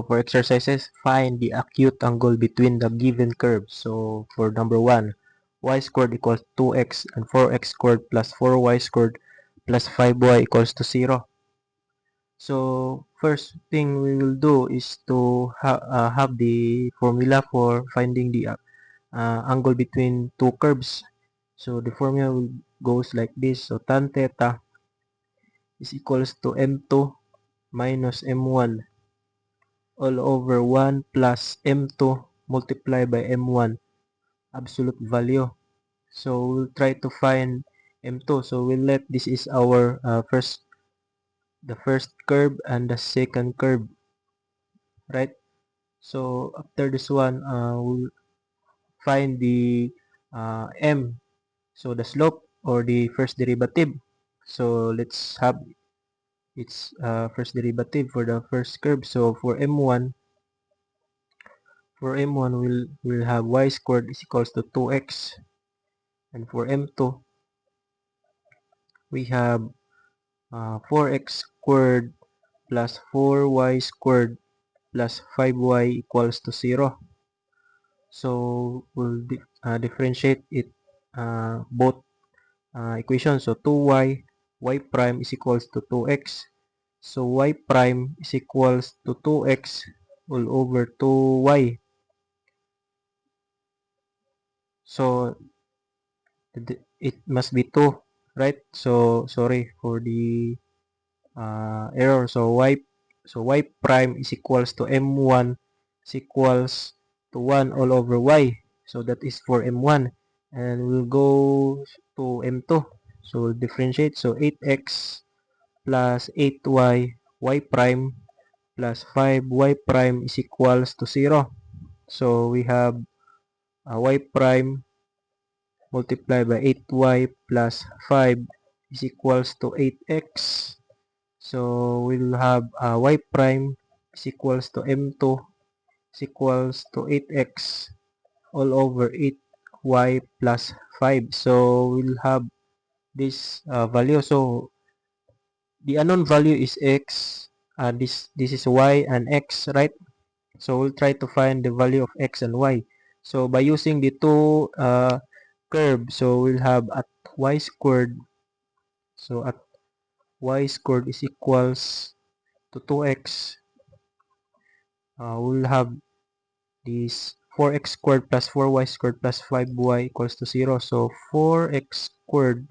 for exercises, find the acute angle between the given curves. So for number 1, y squared equals 2x and 4x squared plus 4y squared plus 5y equals to 0. So first thing we will do is to have the formula for finding the angle between two curves. So the formula will goes like this. So tan theta is equals to m2 minus m1 all over 1 plus m2 multiplied by m1 absolute value. So we'll try to find m2. So we'll let this is our the first curve and the second curve, right? So after this one, we'll find the m, so the slope or the first derivative. So let's have its first derivative for the first curve. So for m1, we'll have y squared is equals to 2x, and for m2 we have 4x squared plus 4y squared plus 5y equals to 0. So we'll differentiate it both equations. So 2y y prime is equals to 2x. So y prime is equals to 2x all over 2y. So it must be 2, right? So sorry for the error. So y prime is equals to m1 is equals to 1 all over y. So that is for m1, and we'll go to m2. So we'll differentiate. So 8x plus 8y y prime plus 5y prime is equals to 0. So we have y prime multiplied by 8y plus 5 is equals to 8x. So we'll have y prime is equals to m2 is equals to 8x all over 8y plus 5. So we'll have this value. So the unknown value is x. This is y and x, right? So we'll try to find the value of x and y. So by using the two curves, so we'll have at y squared. So at y squared is equals to 2x. We'll have this 4x squared plus 4y squared plus 5y equals to 0. So 4x squared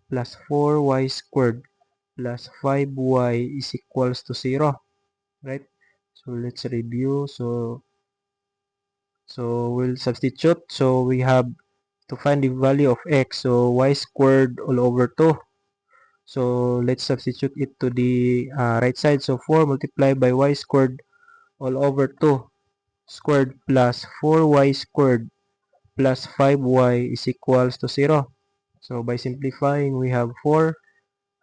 plus 4y squared plus 5y is equals to 0, right? So let's review. So we'll substitute. So we have to find the value of x. So y squared all over 2. So let's substitute it to the right side. So 4 multiplied by y squared all over 2 squared plus 4y squared plus 5y is equals to 0. So by simplifying, we have 4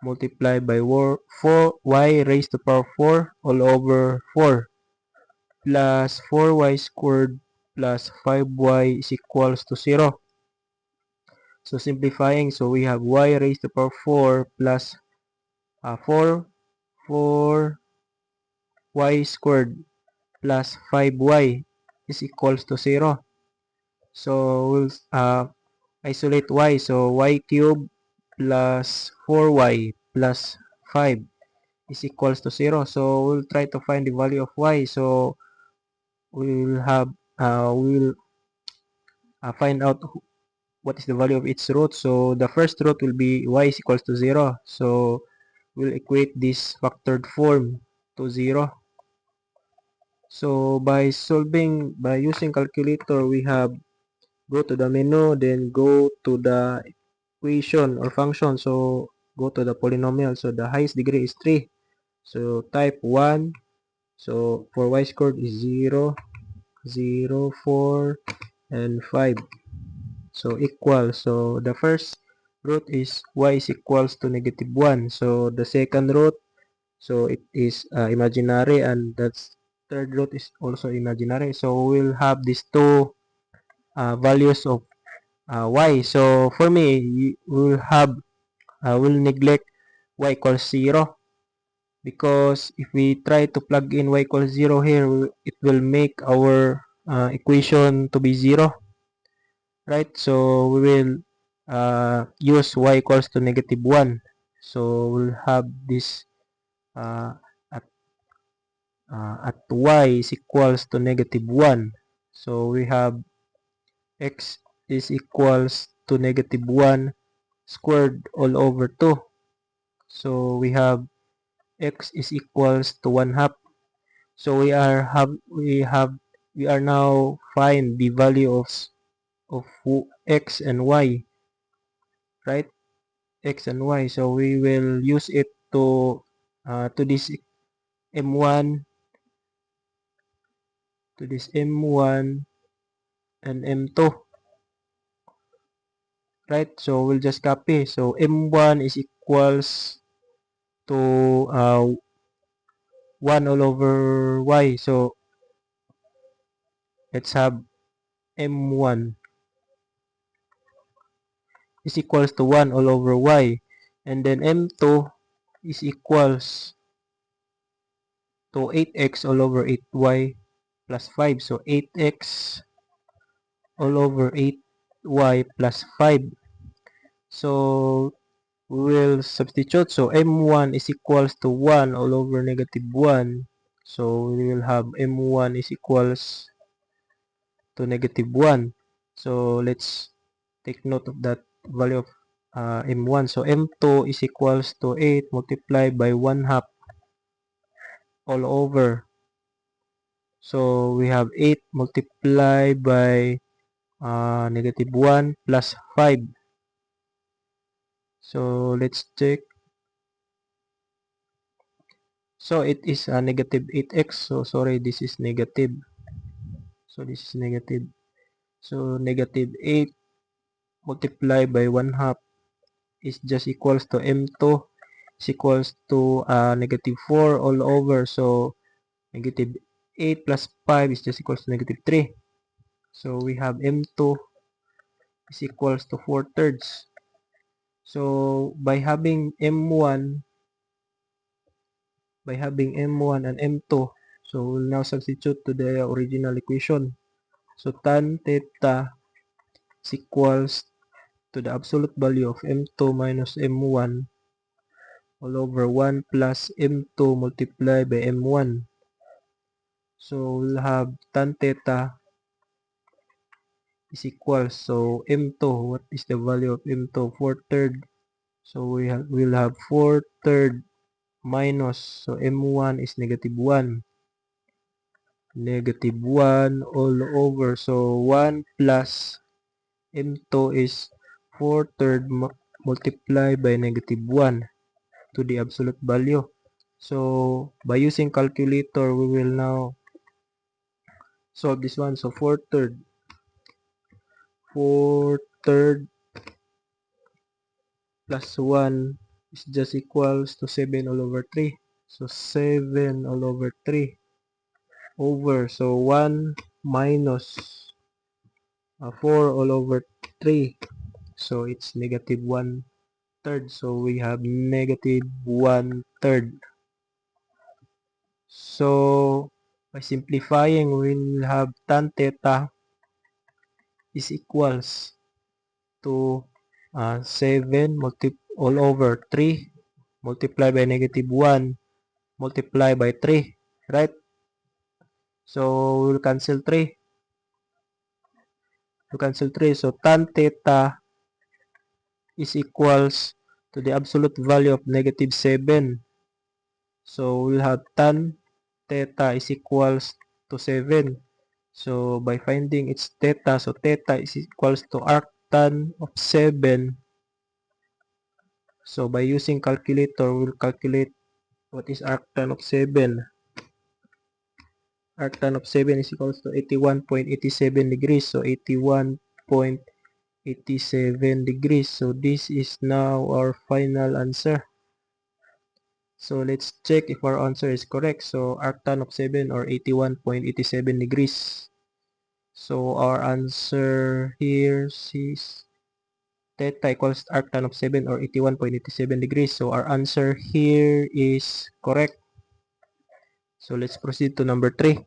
multiplied by 4y raised to power 4 all over 4 plus 4y squared plus 5y is equals to 0. So simplifying, so we have y raised to power 4 plus 4y squared plus 5y is equals to 0. So we'll isolate y. So y cubed plus 4y plus 5 is equals to 0. So we'll try to find the value of y. So we'll have we'll find out what is the value of its root. So the first root will be y is equals to 0. So we'll equate this factored form to 0. So by using calculator, we have go to the menu, then go to the equation or function. So go to the polynomial. So the highest degree is 3. So type 1. So for y squared is 0, 0, 4, and 5. So equal. So the first root is y is equals to negative 1. So the second root, so it is imaginary, and that's third root is also imaginary. So we'll have these two values of y. So for me, we'll neglect y equals 0 because if we try to plug in y equals 0 here, it will make our equation to be 0, right? So we will use y equals to negative 1. So we'll have this uh, at, at y is equals to negative 1. So we have x is equals to negative 1 squared all over 2. So we have x is equals to 1 half. So we are now find the value of x and y, right? X and y. So we will use it to this m1 m1 and m2, right? So we'll just copy. So m1 is equals to 1 all over y. So let's have m1 is equals to 1 all over y, and then m2 is equals to 8x all over 8y plus 5. So 8x all over 8y plus 5. So we will substitute. So m1 is equals to 1 all over negative 1. So we will have m1 is equals to negative 1. So let's take note of that value of m1. So m2 is equals to 8 multiplied by 1 half all over. So we have 8 multiplied by negative 1 plus 5. So let's check. So it is a negative 8x. So sorry, this is negative. So this is negative. So negative 8 multiplied by 1 half is just equals to m2 is equals to negative 4 all over. So negative 8 plus 5 is just equals to negative 3. So we have m2 is equals to 4/3. So by having m1 and m2, so we'll now substitute to the original equation. So tan theta is equals to the absolute value of m2 minus m1 all over 1 plus m2 multiplied by m1. So we'll have tan theta is equals, so m2, what is the value of m2? 4/3. So we'll have 4/3 minus, so m1 is negative 1. Negative 1 all over, so 1 plus m2 is 4/3 multiplied by negative 1 to the absolute value. So by using calculator, we will now solve this one. So 4/3 plus 1 is just equals to 7 all over 3. So 7 all over 3 over, so 1 minus 4 all over 3. So it's negative 1/3. So we have negative 1/3. So by simplifying, we'll have tan theta is equals to 7 all over 3 multiplied by negative 1 multiplied by 3, right? So we'll cancel 3. So tan theta is equals to the absolute value of negative 7. So we'll have tan theta is equals to 7. So by finding its theta, so theta is equals to arctan of 7. So by using calculator, we'll calculate what is arctan of 7. Arctan of 7 is equals to 81.87 degrees. So 81.87 degrees. So this is now our final answer. So let's check if our answer is correct. So arctan of 7 or 81.87 degrees. So our answer here is theta equals arctan of 7 or 81.87 degrees. So our answer here is correct. So let's proceed to number 3.